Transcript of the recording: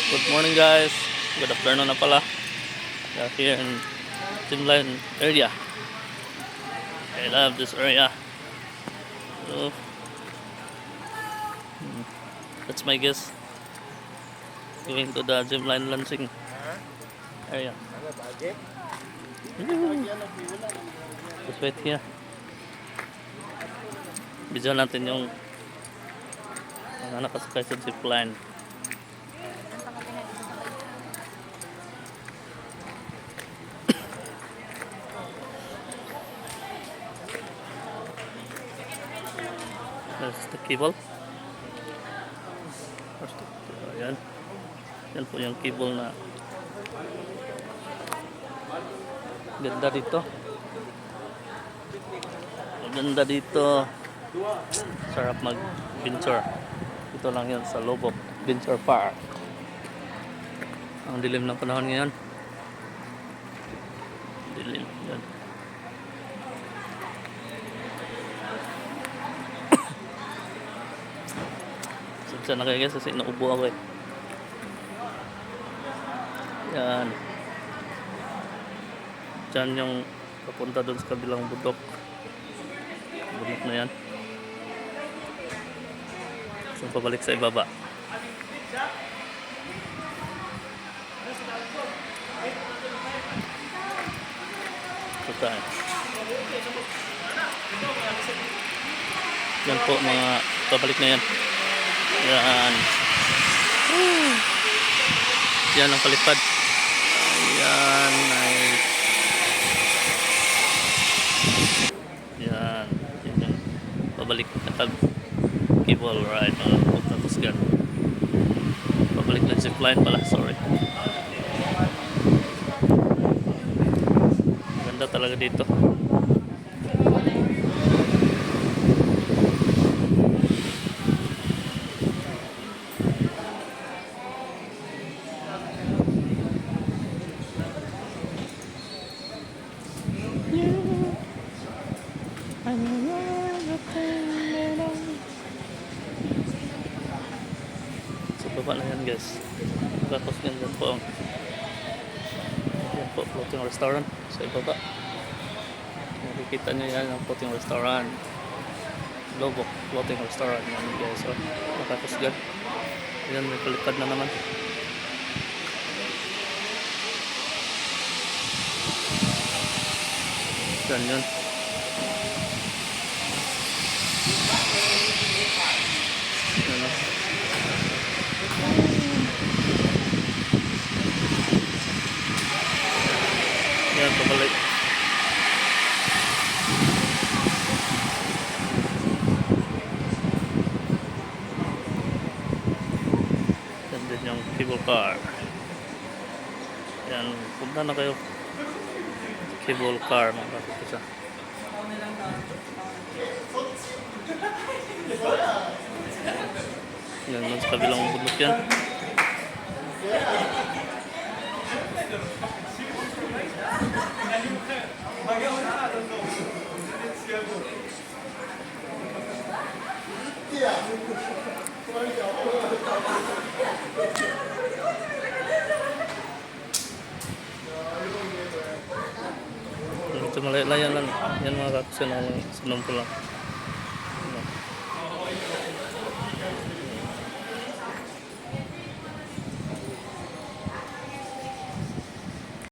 Good morning guys. Good afternoon na pala. We are here in Timline area. I love this area. So, that's my guess. Going to the Timline Lansing area. Just wait here. Video natin yung mga nakasakay sa zipline. That's the cable. Ayan. Yan po yung cable na ganda dito. Maganda dito. Sarap mag-venture. Ito lang yan sa Lobok Venture Park. Ang dilim ng panahon ngayon. Dilim. Yan. Sadya na kayo guys kasi naubo ako eh. Yan. Diyan yung papunta doon sa kabilang bundok. Bundok na yan. So pabalik sa ibaba. Ito tayo. Yan po mga pabalik na yan. Yan. Yan ang palipad. Ayan. Nice. Yan. Yan yung pabalik na cable ride. Tapos gan. Pabalik na zipline pala. Sorry. Ganda talaga dito. Sa baba na yan guys. Tapos ganyan po ang yan po, floating restaurant sa ibaba. Makikita nyo yan ang floating restaurant. Lobok floating restaurant yan guys. So, nakakusgan. Ayan, may palipad na naman. Yan yun. Ano? Yan, pabalik. Yan din yung cable car. Yan, punta na kayo. Cable car, mga kapitisa. Yan, man sa kabilang bundok yan. Ito malalayan lang. Yan mga kapitisa na sunong ko lang.